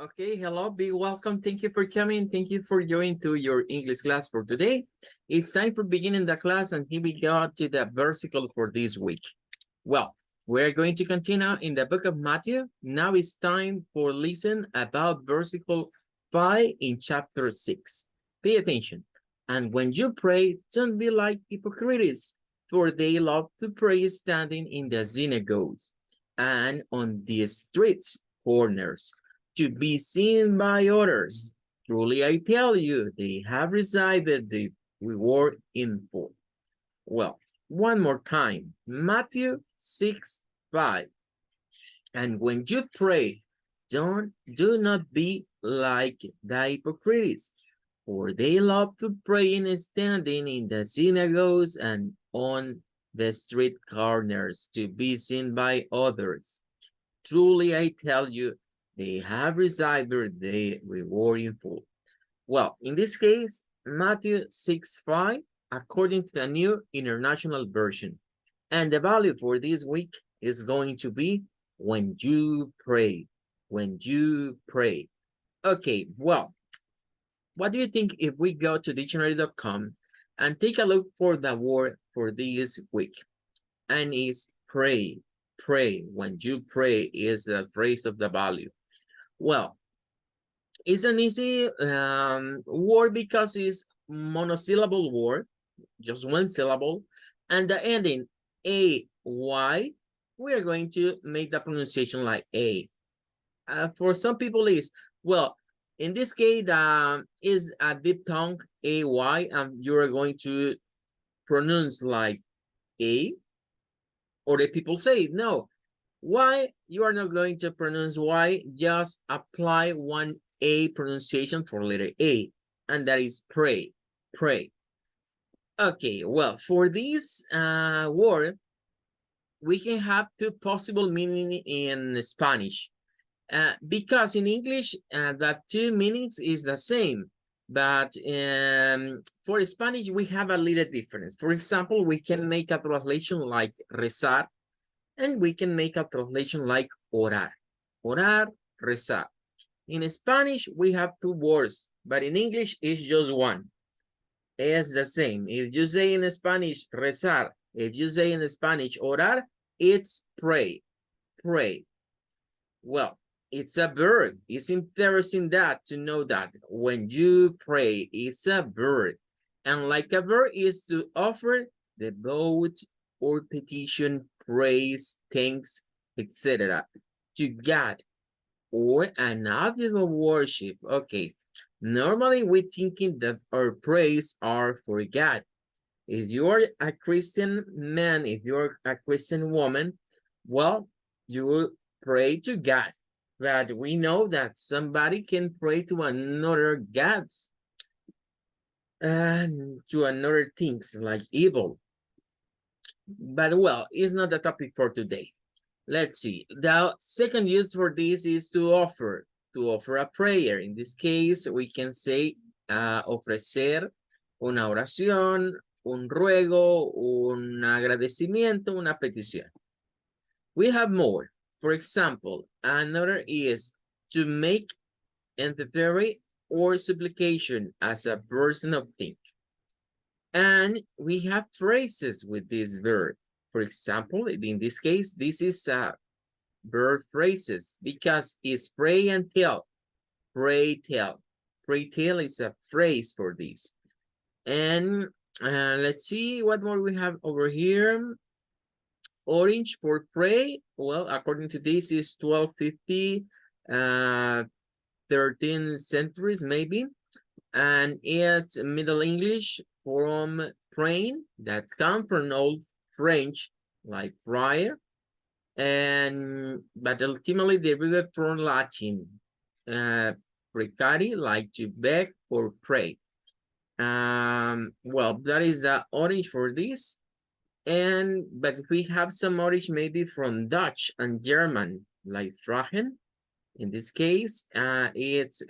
Okay, hello, be welcome. Thank you for coming. Thank you for joining to your English class for today. It's time for beginning the class, and here we go to the versicle for this week. Well, we're going to continue in the book of Matthew. Now it's time for listen about versicle 5 in chapter 6. Pay attention. And when you pray, don't be like hypocrites, for they love to pray standing in the synagogues and on the streets corners to be seen by others. Truly, I tell you, they have received the reward in full. Well, one more time, Matthew 6:5. And when you pray, do not be like the hypocrites, for they love to pray in standing in the synagogues and on the street corners to be seen by others. Truly, I tell you, they have received the reward in full. Well, in this case, Matthew 6:5, according to the New International Version. And the value for this week is going to be when you pray. When you pray. Okay, well, what do you think if we go to dictionary.com and take a look for the word for this week? And is pray. Pray. When you pray is the phrase of the value. Well, it's an easy word because it's monosyllable word, just one syllable, and the ending A-Y, we are going to make the pronunciation like A. For some people is, well, in this case, is a diphthong A-Y, and you are going to pronounce like A, or the people say, no, why you are not going to pronounce Y, just apply one A pronunciation for letter A, and that is pray, pray. Okay, well, for this word, we can have two possible meanings in Spanish. Because in English, the two meanings is the same, but for Spanish, we have a little difference. For example, we can make a translation like rezar, and we can make a translation like orar. Orar, rezar. In Spanish, we have two words, but in English, it's just one. It's the same. If you say in Spanish, rezar, if you say in Spanish, orar, it's pray, pray. Well, it's a verb. It's interesting that to know that when you pray, it's a verb. And like a verb is to offer the vote or petition, praise, thanks, etc. to God or an object of worship. Okay, normally we're thinking that our praise are for God. If you are a Christian man, if you're a Christian woman, well, you will pray to God. But we know that somebody can pray to another gods and to another things like evil. But well, it's not the topic for today. Let's see. The second use for this is to offer a prayer. In this case, we can say ofrecer una oración, un ruego, un agradecimiento, una petición. We have more. For example, another is to make interference or supplication as a person of thing. And we have phrases with this verb. For example, in this case, this is a verb phrases because it's pray and tell. Pray tell. Pray tell is a phrase for this. And let's see what more we have over here. Orange for pray. Well, according to this is 1250, 13th centuries maybe. And it's Middle English from praying that come from Old French like prayer, and but ultimately derived from Latin, precari, like to beg or pray. Well, that is the orange for this. And but we have some orange maybe from Dutch and German, like vragen. In this case, it's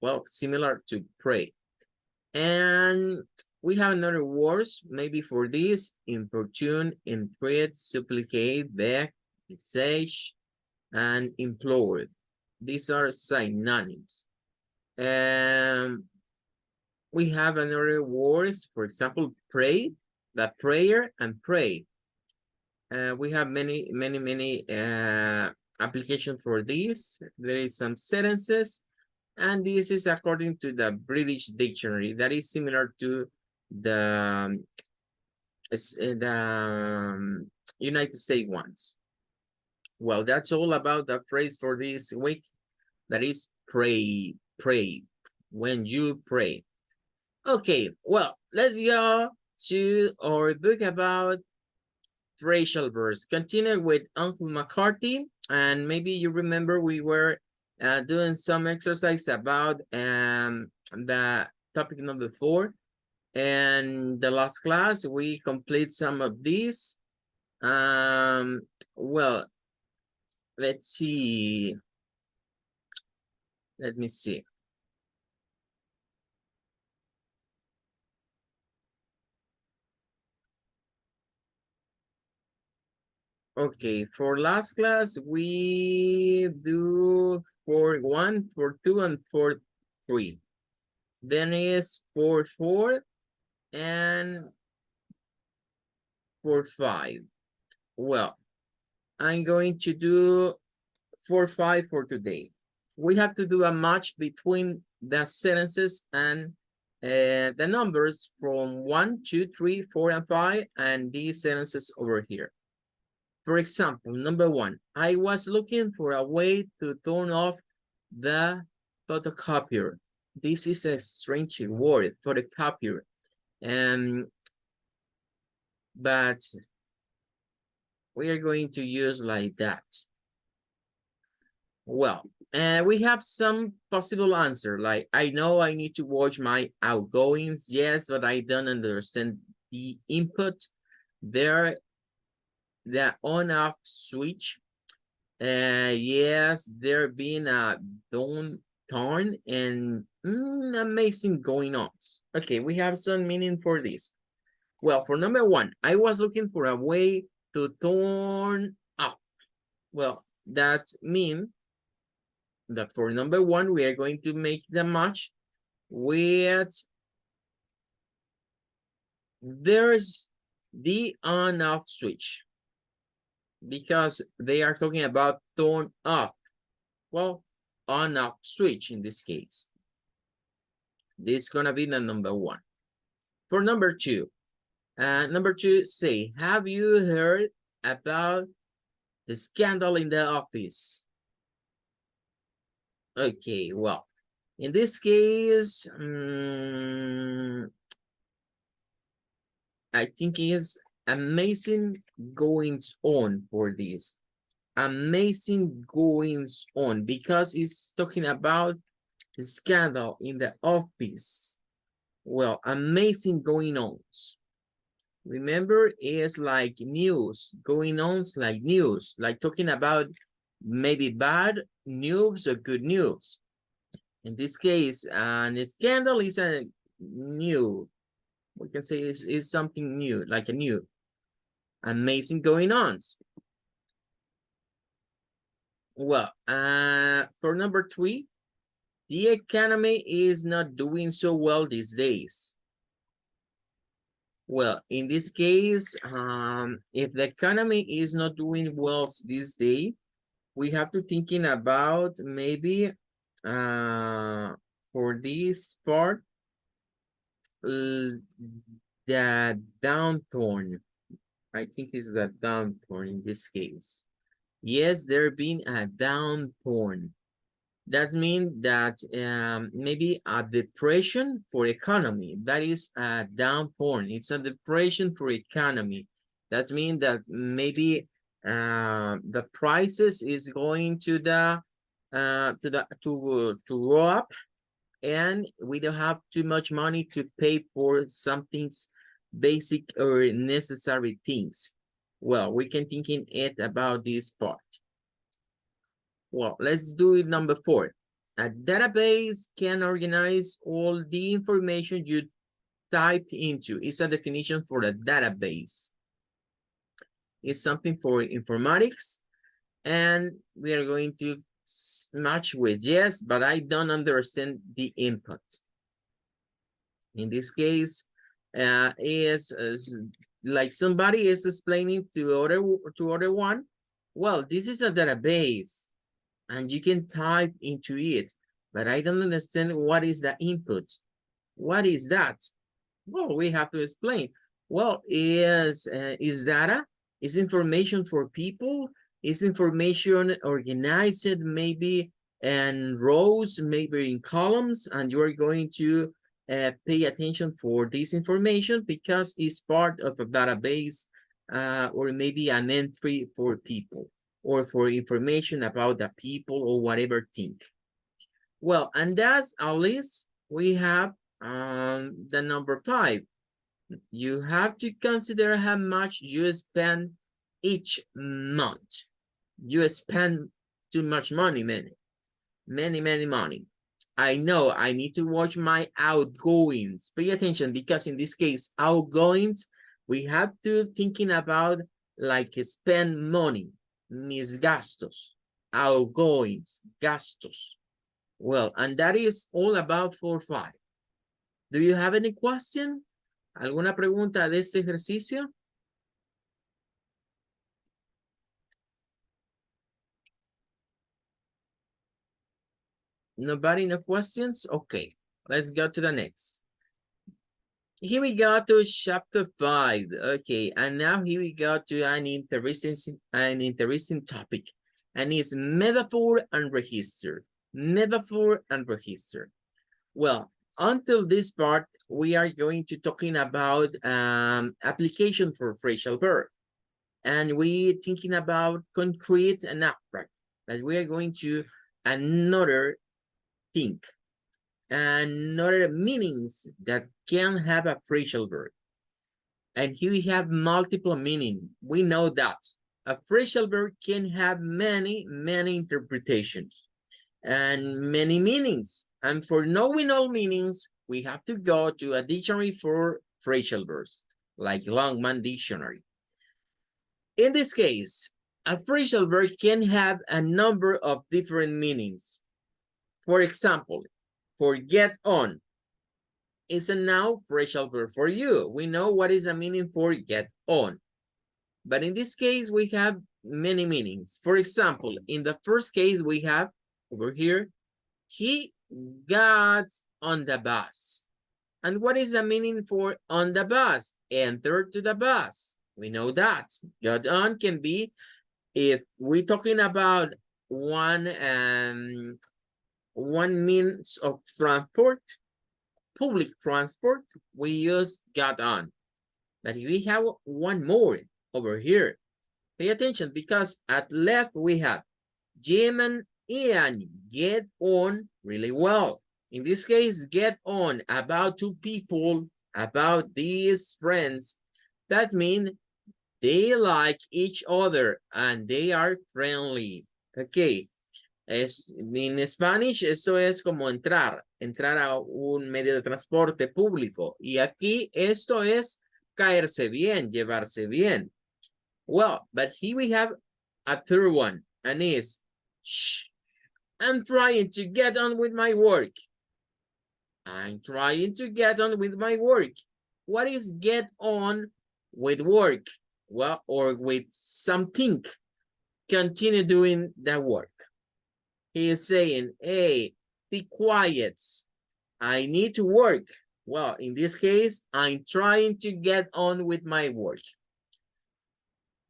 well similar to pray. And we have another words maybe for this: importune, entreat, supplicate, beg, beseech, and implore. These are synonyms. We have another words, for example, pray, the prayer and pray. We have many applications for this. There is some sentences, and this is according to the British dictionary. That is similar to the United States ones. Well, that's all about the phrase for this week. That is pray, pray, when you pray. Okay, well, let's go to our book about phrasal verbs. Continue with Uncle McCarthy, and maybe you remember we were doing some exercise about the topic number 4. And the last class, we complete some of these. Well, let's see. Let me see. Okay, for last class, we do 4-1, 4-2, and 4-3. Then is 4-4 and 4-5. Well, I'm going to do 4-5 for today. We have to do a match between the sentences and the numbers from 1, 2, 3, 4, and 5, and these sentences over here. For example, number 1, I was looking for a way to turn off the photocopier. This is a strange word, photocopier. But we are going to use like that. Well, we have some possible answer, like, I know I need to watch my outgoings. Yes, but I don't understand the input. There, the on-off switch. Yes, there being a downturn and amazing going on. Okay, we have some meaning for this. Well, for number 1, I was looking for a way to turn up. Well, that means that for number 1, we are going to make the match with there's the on-off switch, because they are talking about turn up. Well, on-off switch in this case. This is gonna be the number 1. For number 2, say, have you heard about the scandal in the office? Okay, well, in this case, I think it is amazing goings on for this. Amazing goings on, because it's talking about the scandal in the office. Well, amazing going on. Remember, it's like news. Going on like news, like talking about maybe bad news or good news. In this case, a scandal is a new, we can say is something new, like a new. Amazing going on. Well, for number 3, the economy is not doing so well these days. Well, in this case, if the economy is not doing well this day, we have to thinking about maybe for this part, the downturn. I think is the downturn in this case. Yes, there been a downturn. That means that maybe a depression for economy. That is a downturn. It's a depression for economy. That means that maybe the prices is going to go up, and we don't have too much money to pay for some things, basic or necessary things. Well, we can thinking it about this part. Well, let's do it number 4. A database can organize all the information you type into. It's a definition for a database. It's something for informatics, and we are going to match with yes, but I don't understand the input. In this case, is like somebody is explaining to other one. Well, this is a database, and you can type into it, but I don't understand what is the input. What is that? Well, we have to explain. Well, is data, is information for people, is information organized maybe in rows, maybe in columns, and you are going to pay attention for this information because it's part of a database or maybe an entry for people or for information about the people or whatever thing. Well, and that's a list. We have the number 5. You have to consider how much you spend each month. You spend too much money, many money. I know I need to watch my outgoings. Pay attention because in this case, outgoings, we have to thinking about like spend money, mis gastos, outgoings, gastos. Well, and that is all about 4-5. Do you have any question? ¿Alguna pregunta de este ejercicio? Nobody, no questions? Okay, let's go to the next. Here we go to chapter 5. Okay, and now here we go to an interesting topic, and it's metaphor and register. Metaphor and register. Well, until this part, we are going to talking about application for phrasal verb. And we're thinking about concrete and abstract. That we are going to another thing, another meanings that can have a phrasal verb. And here we have multiple meaning. We know that a phrasal verb can have many interpretations and many meanings. And for knowing all meanings, we have to go to a dictionary for phrasal verbs, like Longman Dictionary. In this case, a phrasal verb can have a number of different meanings. For example, for get on is a noun phrasal verb for you. We know what is the meaning for get on. But in this case, we have many meanings. For example, in the first case, we have over here, he got on the bus. And what is the meaning for on the bus? Enter to the bus. We know that. Got on can be, if we're talking about one means of transport, public transport, we use got on. But we have one more over here. Pay attention because at left we have Jim and Ian get on really well. In this case, get on about two people, about these friends. That means they like each other and they are friendly. Okay. En Spanish, eso es como entrar a un medio de transporte público. Y aquí esto es caerse bien, llevarse bien. Well, but here we have a third one, and is, shh, I'm trying to get on with my work. I'm trying to get on with my work. What is get on with work? Well, or with something. Continue doing that work. He is saying, hey, be quiet. I need to work. Well, in this case, I'm trying to get on with my work.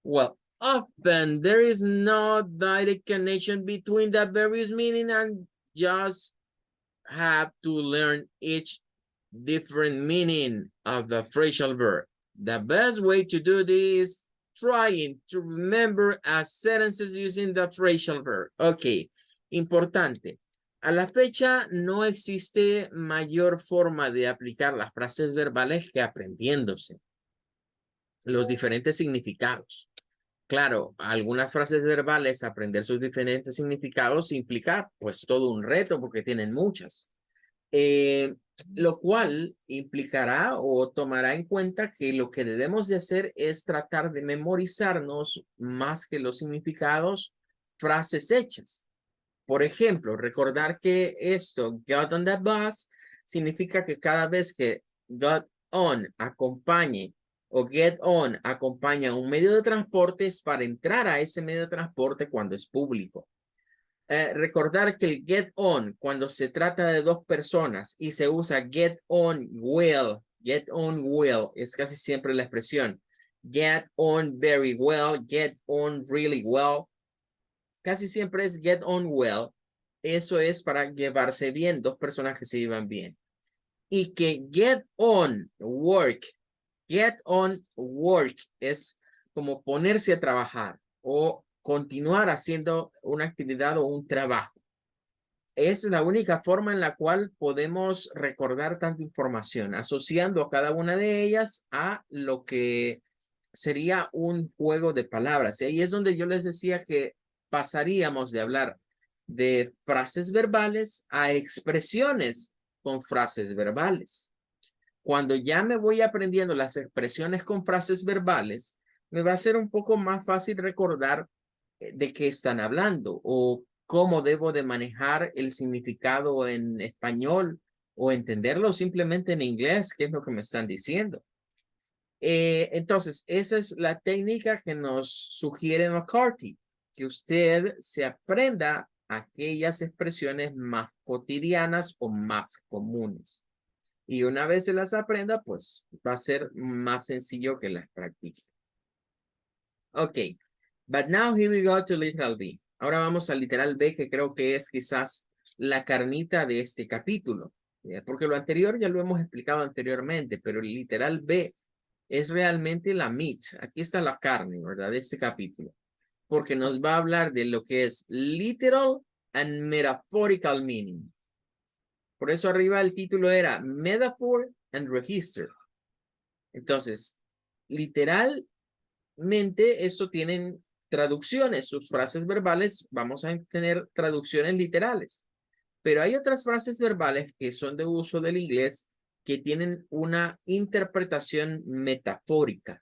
Well, often there is no direct connection between the various meaning and just have to learn each different meaning of the phrasal verb. The best way to do this is trying to remember as sentences using the phrasal verb. Okay, importante. A la fecha no existe mayor forma de aplicar las frases verbales que aprendiéndose los diferentes significados. Claro, algunas frases verbales, aprender sus diferentes significados implica pues todo un reto porque tienen muchas. Lo cual implicará o tomará en cuenta que lo que debemos de hacer es tratar de memorizarnos más que los significados, frases hechas. Por ejemplo, recordar que esto, got on the bus, significa que cada vez que got on acompañe o get on acompaña un medio de transporte es para entrar a ese medio de transporte cuando es público. Recordar que el get on cuando se trata de dos personas y se usa get on well, es casi siempre la expresión. Get on very well, get on really well. Casi siempre es get on well. Eso es para llevarse bien, dos personas que se llevan bien. Y que get on work es como ponerse a trabajar o continuar haciendo una actividad o un trabajo. Es la única forma en la cual podemos recordar tanta información, asociando a cada una de ellas a lo que sería un juego de palabras. Y ahí es donde yo les decía que pasaríamos de hablar de frases verbales a expresiones con frases verbales. Cuando ya me voy aprendiendo las expresiones con frases verbales, me va a ser un poco más fácil recordar de qué están hablando o cómo debo de manejar el significado en español o entenderlo simplemente en inglés, qué es lo que me están diciendo. Entonces, esa es la técnica que nos sugiere McCarthy, que usted se aprenda aquellas expresiones más cotidianas o más comunes. Y una vez se las aprenda, pues va a ser más sencillo que las practique. Ok, but now here we go to literal B. Ahora vamos al literal B, que creo que es quizás la carnita de este capítulo. Porque lo anterior ya lo hemos explicado anteriormente, pero el literal B es realmente la meat. Aquí está la carne, ¿verdad? De este capítulo. Porque nos va a hablar de lo que es literal and metaphorical meaning. Por eso arriba el título era Metaphor and Register. Entonces, literalmente eso tienen traducciones. Sus frases verbales vamos a tener traducciones literales. Pero hay otras frases verbales que son de uso del inglés que tienen una interpretación metafórica.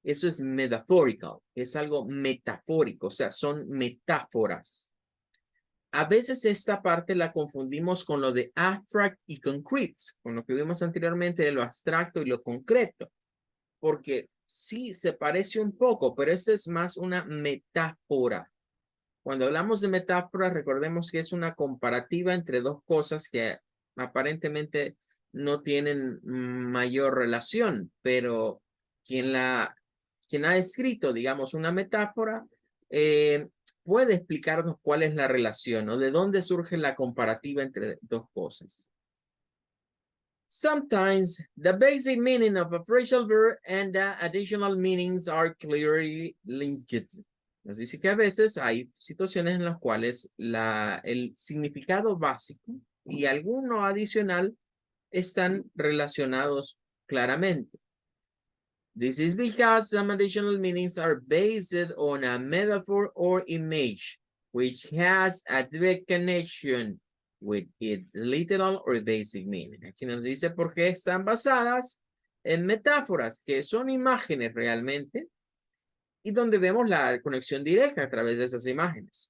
Eso es metaphorical, es algo metafórico, o sea, son metáforas. A veces esta parte la confundimos con lo de abstract y concrete, con lo que vimos anteriormente de lo abstracto y lo concreto, porque sí se parece un poco, pero esto es más una metáfora. Cuando hablamos de metáfora, recordemos que es una comparativa entre dos cosas que aparentemente no tienen mayor relación, pero quien ha escrito, digamos, una metáfora, puede explicarnos cuál es la relación o de dónde surge la comparativa entre dos cosas. Sometimes the basic meaning of a phrasal verb and the additional meanings are clearly linked. Nos dice que a veces hay situaciones en las cuales el significado básico y alguno adicional están relacionados claramente. This is because some additional meanings are based on a metaphor or image, which has a direct connection with its literal or basic meaning. Aquí nos dice por qué están basadas en metáforas, que son imágenes realmente, y donde vemos la conexión directa a través de esas imágenes.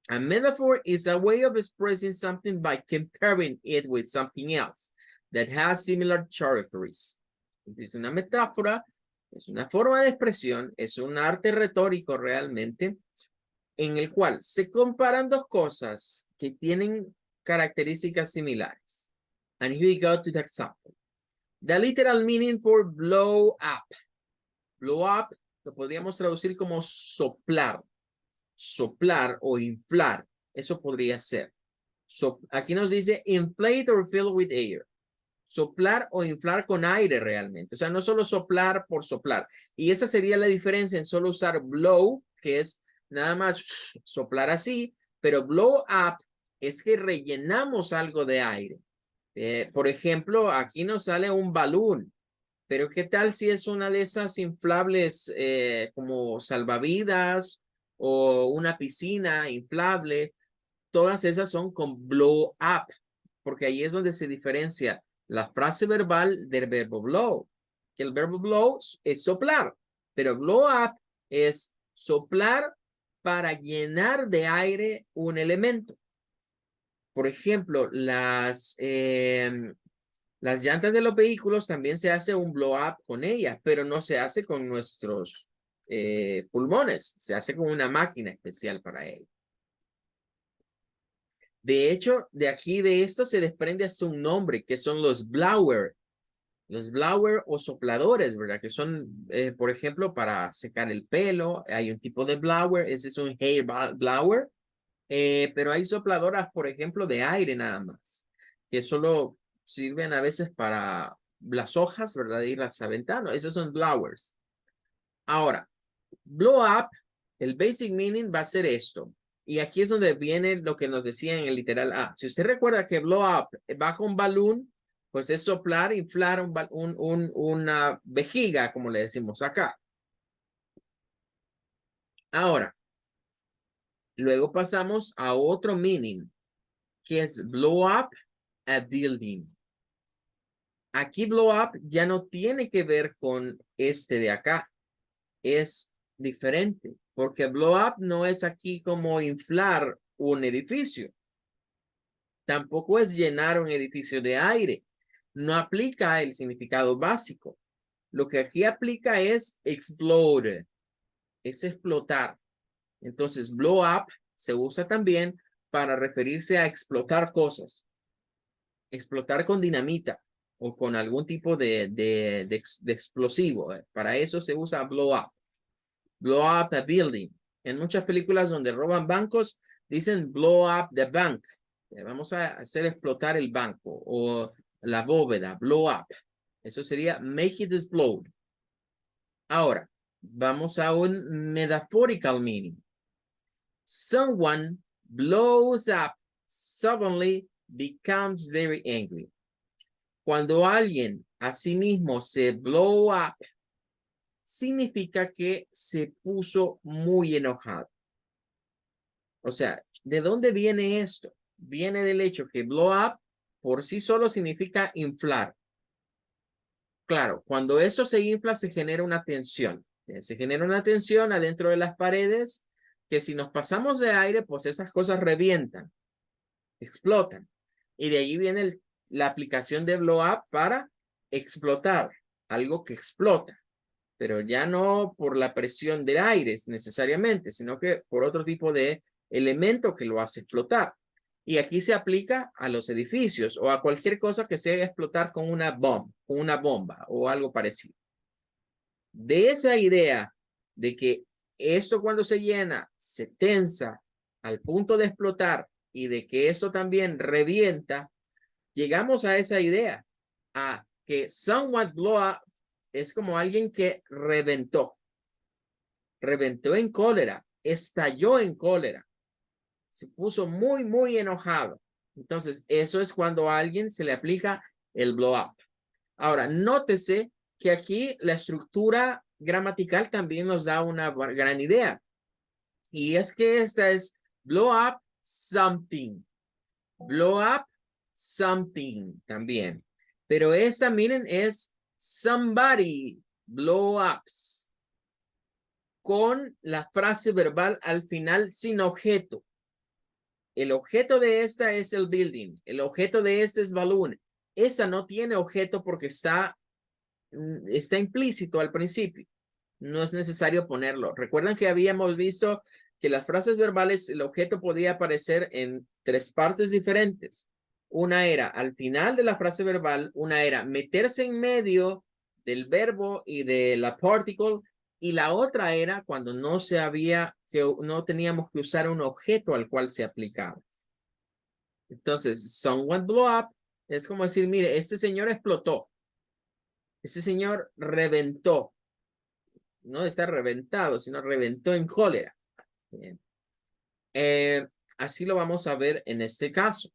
A metaphor is a way of expressing something by comparing it with something else that has similar characteristics. Es una metáfora, es una forma de expresión, es un arte retórico realmente, en el cual se comparan dos cosas que tienen características similares. And here we go to the example. The literal meaning for blow up. Blow up lo podríamos traducir como soplar. Soplar o inflar. Eso podría ser. Aquí nos dice inflate or fill with air. Soplar o inflar con aire realmente. O sea, no solo soplar por soplar. Y esa sería la diferencia en solo usar blow, que es nada más soplar así, pero blow up es que rellenamos algo de aire. Por ejemplo, aquí nos sale un balón, pero ¿qué tal si es una de esas inflables como salvavidas o una piscina inflable? Todas esas son con blow up, porque ahí es donde se diferencia la frase verbal del verbo blow, que el verbo blow es soplar, pero blow up es soplar para llenar de aire un elemento. Por ejemplo, las llantas de los vehículos también se hace un blow up con ellas, pero no se hace con nuestros pulmones, se hace con una máquina especial para ello. De hecho, de aquí de esto se desprende hasta un nombre, que son los blower. Los blower o sopladores, ¿verdad? Que son, por ejemplo, para secar el pelo. Hay un tipo de blower, ese es un hair blower. Pero hay sopladoras, por ejemplo, de aire nada más, que solo sirven a veces para las hojas, ¿verdad? De irlas aventando. Esos son blowers. Ahora, blow up, el basic meaning va a ser esto. Y aquí es donde viene lo que nos decía en el literal A. Si usted recuerda que blow up va con balloon, pues es soplar, inflar una vejiga, como le decimos acá. Ahora, luego pasamos a otro meaning, que es blow up a building. Aquí blow up ya no tiene que ver con este de acá. Es diferente, porque blow up no es aquí como inflar un edificio. Tampoco es llenar un edificio de aire. No aplica el significado básico. Lo que aquí aplica es explode, es explotar. Entonces, blow up se usa también para referirse a explotar cosas. Explotar con dinamita o con algún tipo de explosivo. Para eso se usa blow up. Blow up a building. En muchas películas donde roban bancos, dicen blow up the bank. Vamos a hacer explotar el banco o la bóveda, blow up. Eso sería make it explode. Ahora, vamos a un metaphorical meaning. Someone blows up suddenly becomes very angry. Cuando alguien a sí mismo se blow up, significa que se puso muy enojado. O sea, ¿de dónde viene esto? Viene del hecho que blow up por sí solo significa inflar. Claro, cuando eso se infla se genera una tensión. Se genera una tensión adentro de las paredes que si nos pasamos de aire, pues esas cosas revientan, explotan. Y de ahí viene la aplicación de blow up para explotar, algo que explota. Pero ya no por la presión del aire necesariamente, sino que por otro tipo de elemento que lo hace explotar. Y aquí se aplica a los edificios o a cualquier cosa que se haga explotar con una bomba o algo parecido. De esa idea de que eso cuando se llena se tensa al punto de explotar y de que eso también revienta, llegamos a esa idea, a que somewhat blow up es como alguien que reventó en cólera, estalló en cólera, se puso muy, muy enojado. Entonces, eso es cuando a alguien se le aplica el blow up. Ahora, nótese que aquí la estructura gramatical también nos da una gran idea. Y es que esta es blow up something. Blow up something también. Pero esta, miren, es somebody blow ups. Con la frase verbal al final sin objeto. El objeto de esta es el building. El objeto de este es balloon. Esa no tiene objeto porque está implícito al principio. No es necesario ponerlo. Recuerdan que habíamos visto que las frases verbales, el objeto podía aparecer en tres partes diferentes. Una era al final de la frase verbal, una era meterse en medio del verbo y de la particle, y la otra era cuando no teníamos que usar un objeto al cual se aplicaba. Entonces, someone blow up es como decir, mire, este señor explotó. Este señor reventó. No está reventado, sino reventó en cólera. Bien. Así lo vamos a ver en este caso.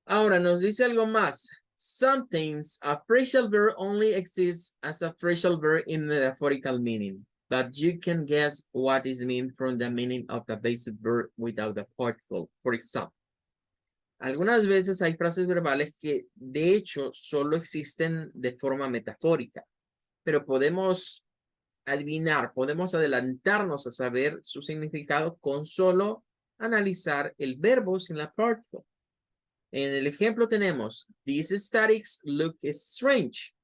Ahora nos dice algo más. Sometimes a phrasal verb only exists as a phrasal verb in metaphorical meaning, but you can guess what is meant from the meaning of the basic verb without the particle. For example, algunas veces hay frases verbales que de hecho solo existen de forma metafórica, pero podemos adivinar, podemos adelantarnos a saber su significado con solo analizar el verbo sin la particle. En el ejemplo tenemos, these statics look strange.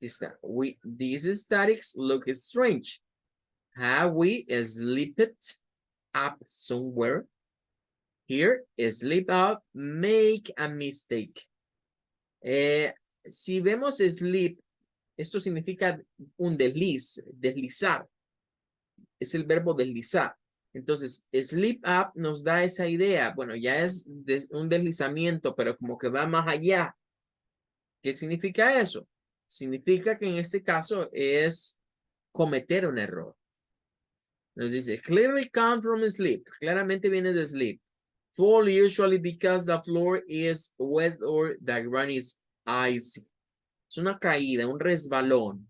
These statics look strange. Have we slipped up somewhere? Here, slip up, make a mistake. Si vemos slip, esto significa un desliz, deslizar. Es el verbo deslizar. Entonces, slip up nos da esa idea. Bueno, ya es un deslizamiento, pero como que va más allá. ¿Qué significa eso? Significa que en este caso es cometer un error. Nos dice, clearly come from slip. Claramente viene de slip. Fall usually because the floor is wet or the ground is icy. Es una caída, un resbalón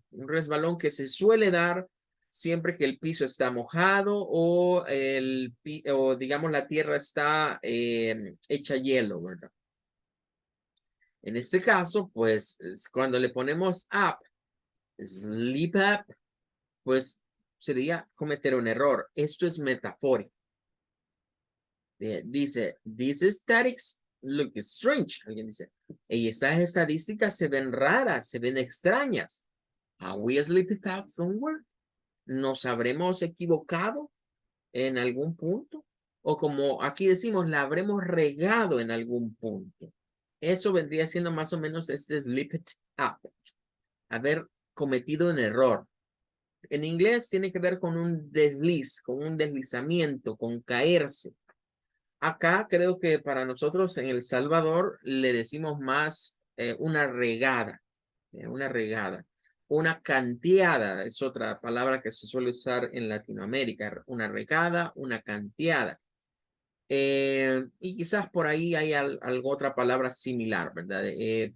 que se suele dar siempre que el piso está mojado o, digamos la tierra está hecha hielo, ¿verdad? En este caso, pues cuando le ponemos up, slip up, pues sería cometer un error. Esto es metafórico. Dice, these statics look strange. Alguien dice, y estas estadísticas se ven raras, se ven extrañas. Are we slipped out somewhere? ¿Nos habremos equivocado en algún punto? O como aquí decimos, la habremos regado en algún punto. Eso vendría siendo más o menos este slipped up. Haber cometido un error. En inglés tiene que ver con un desliz, con un deslizamiento, con caerse. Acá creo que para nosotros en El Salvador le decimos más una regada, una regada. Una canteada es otra palabra que se suele usar en Latinoamérica. Una regada, una canteada. Y quizás por ahí hay algo otra palabra similar, ¿verdad?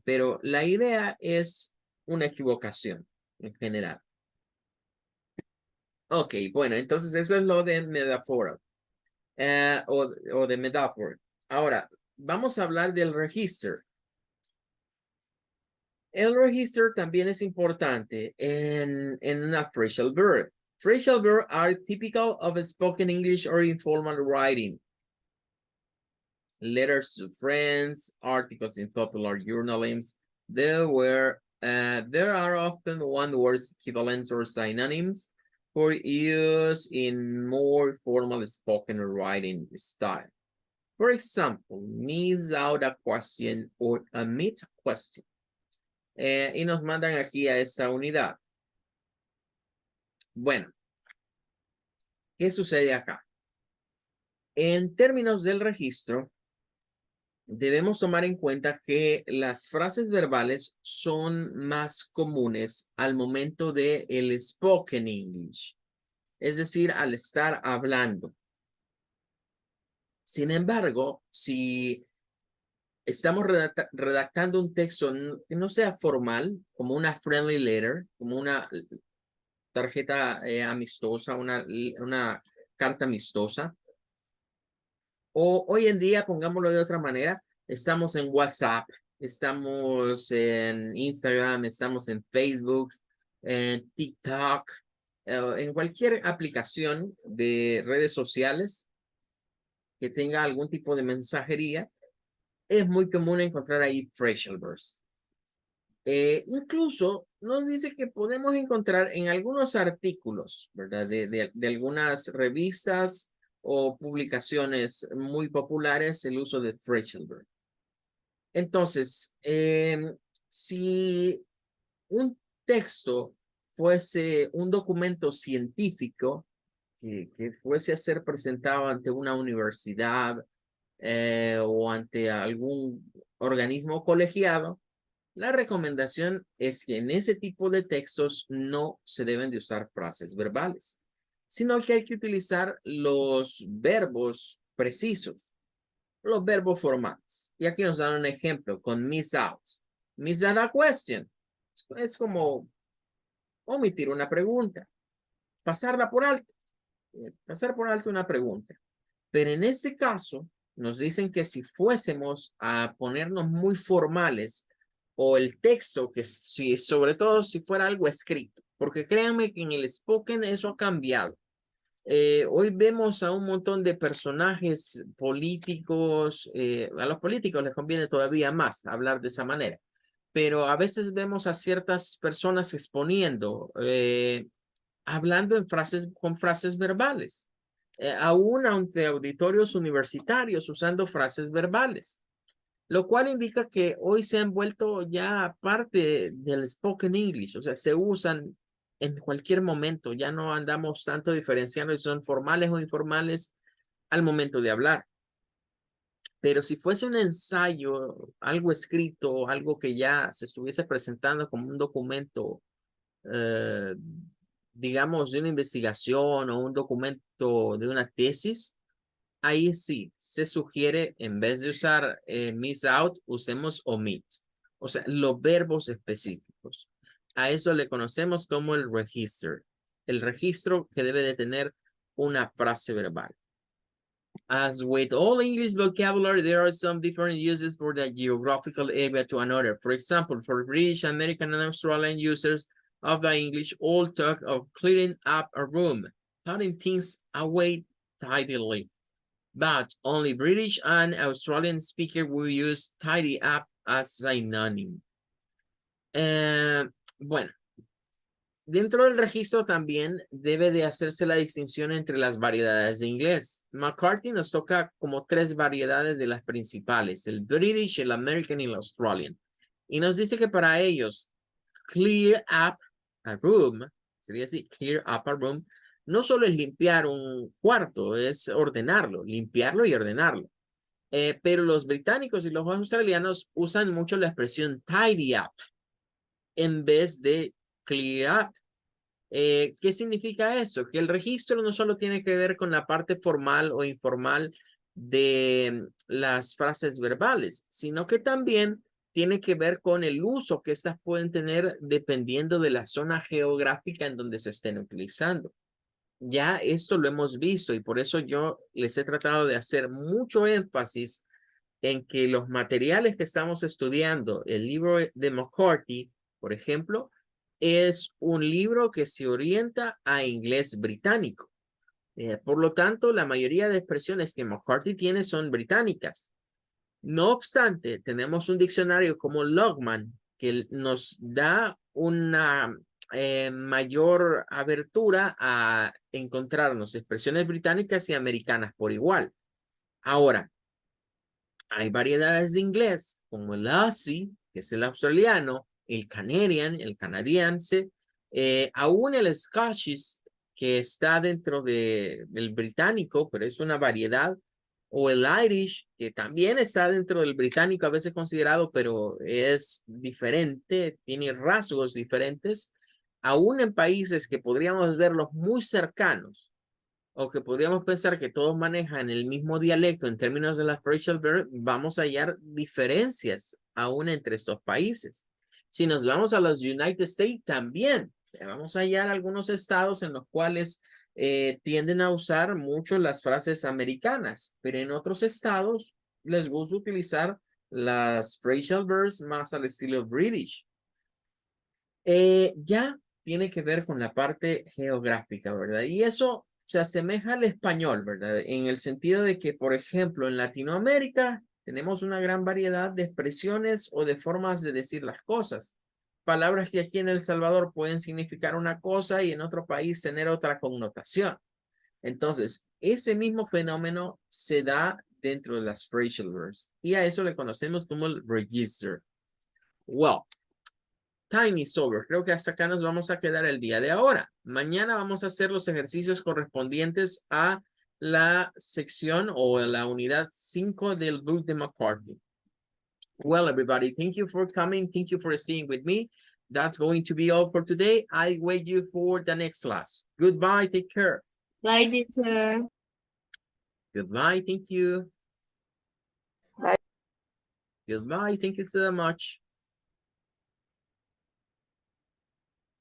Pero la idea es una equivocación en general. Ok, bueno, entonces eso es lo de metaphor o de metaphor. Ahora, vamos a hablar del register. El register también es importante en una phrasal verb. Phrasal verbs are typical of spoken English or informal writing. Letters to friends, articles in popular journalisms. There are often one-word equivalents or synonyms for use in more formal spoken writing style. For example, miss out a question or omit a question. Y nos mandan aquí a esta unidad. Bueno, ¿qué sucede acá? En términos del registro, debemos tomar en cuenta que las frases verbales son más comunes al momento de el spoken English, es decir, al estar hablando. Sin embargo, si estamos redactando un texto que no sea formal, como una friendly letter, como una tarjeta amistosa, una carta amistosa, o hoy en día, pongámoslo de otra manera, estamos en WhatsApp, estamos en Instagram, estamos en Facebook, en TikTok, en cualquier aplicación de redes sociales que tenga algún tipo de mensajería, es muy común encontrar ahí phrasal verbs. Incluso nos dice que podemos encontrar en algunos artículos, ¿verdad? De algunas revistas o publicaciones muy populares el uso de phrasal verb. Entonces, si un texto fuese un documento científico que fuese a ser presentado ante una universidad o ante algún organismo colegiado, la recomendación es que en ese tipo de textos no se deben de usar frases verbales, sino que hay que utilizar los verbos precisos, los verbos formales. Y aquí nos dan un ejemplo con miss out. Miss out a question. Es como omitir una pregunta, pasarla por alto, pasar por alto una pregunta. Pero en este caso, nos dicen que si fuésemos a ponernos muy formales, o el texto, que si, sobre todo si fuera algo escrito, porque créanme que en el spoken eso ha cambiado. Hoy vemos a un montón de personajes políticos, a los políticos les conviene todavía más hablar de esa manera, pero a veces vemos a ciertas personas exponiendo, hablando en frases, con frases verbales, aún ante auditorios universitarios usando frases verbales, lo cual indica que hoy se han vuelto ya parte del spoken English, o sea, se usan en cualquier momento, ya no andamos tanto diferenciando si son formales o informales al momento de hablar. Pero si fuese un ensayo, algo escrito, algo que ya se estuviese presentando como un documento, eh, digamos, de una investigación o un documento de una tesis, ahí sí se sugiere, en vez de usar miss out, usemos omit. O sea, los verbos específicos. A eso le conocemos como el register. El registro que debe de tener una frase verbal. As with all English vocabulary, there are some different uses for the geographical area to another. For example, for British, American, and Australian users of the English, all talk of clearing up a room, putting things away tidily. But only British and Australian speakers will use tidy up as synonym. Bueno, dentro del registro también debe de hacerse la distinción entre las variedades de inglés. McCarthy nos toca como 3 variedades de las principales, el British, el American y el Australian. Y nos dice que para ellos, clear up a room, sería así, clear up a room, no solo es limpiar un cuarto, es ordenarlo, limpiarlo y ordenarlo. Pero los británicos y los australianos usan mucho la expresión tidy up en vez de clear up. ¿Qué significa eso? Que el registro no solo tiene que ver con la parte formal o informal de las frases verbales, sino que también tiene que ver con el uso que estas pueden tener dependiendo de la zona geográfica en donde se estén utilizando. Ya esto lo hemos visto y por eso yo les he tratado de hacer mucho énfasis en que los materiales que estamos estudiando, el libro de McCarthy, por ejemplo, es un libro que se orienta a inglés británico. Por lo tanto, la mayoría de expresiones que McCarthy tiene son británicas. No obstante, tenemos un diccionario como Logman que nos da una mayor abertura a encontrarnos expresiones británicas y americanas por igual. Ahora, hay variedades de inglés, como el Aussie, que es el australiano, el Canadian, el canadiense, aún el Scottish, que está dentro del británico, pero es una variedad, o el Irish, que también está dentro del británico, a veces considerado, pero es diferente, tiene rasgos diferentes, aún en países que podríamos verlos muy cercanos, o que podríamos pensar que todos manejan el mismo dialecto en términos de las phrasal verbs, vamos a hallar diferencias aún entre estos países. Si nos vamos a los United States, también vamos a hallar algunos estados en los cuales tienden a usar mucho las frases americanas, pero en otros estados les gusta utilizar las phrasal verbs más al estilo British. Ya tiene que ver con la parte geográfica, ¿verdad? Y eso se asemeja al español, ¿verdad? En el sentido de que, por ejemplo, en Latinoamérica tenemos una gran variedad de expresiones o de formas de decir las cosas. Palabras que aquí en El Salvador pueden significar una cosa y en otro país tener otra connotación. Entonces, ese mismo fenómeno se da dentro de las phrasal verbs y a eso le conocemos como el register. Well, time is over. Creo que hasta acá nos vamos a quedar el día de ahora. Mañana vamos a hacer los ejercicios correspondientes a la sección o la unidad 5 del book de McCarthy. Well, everybody, thank you for coming. Thank you for staying with me. That's going to be all for today. I wait you for the next class. Goodbye. Take care. Bye, teacher. Goodbye. Thank you. Bye. Goodbye. Thank you so much.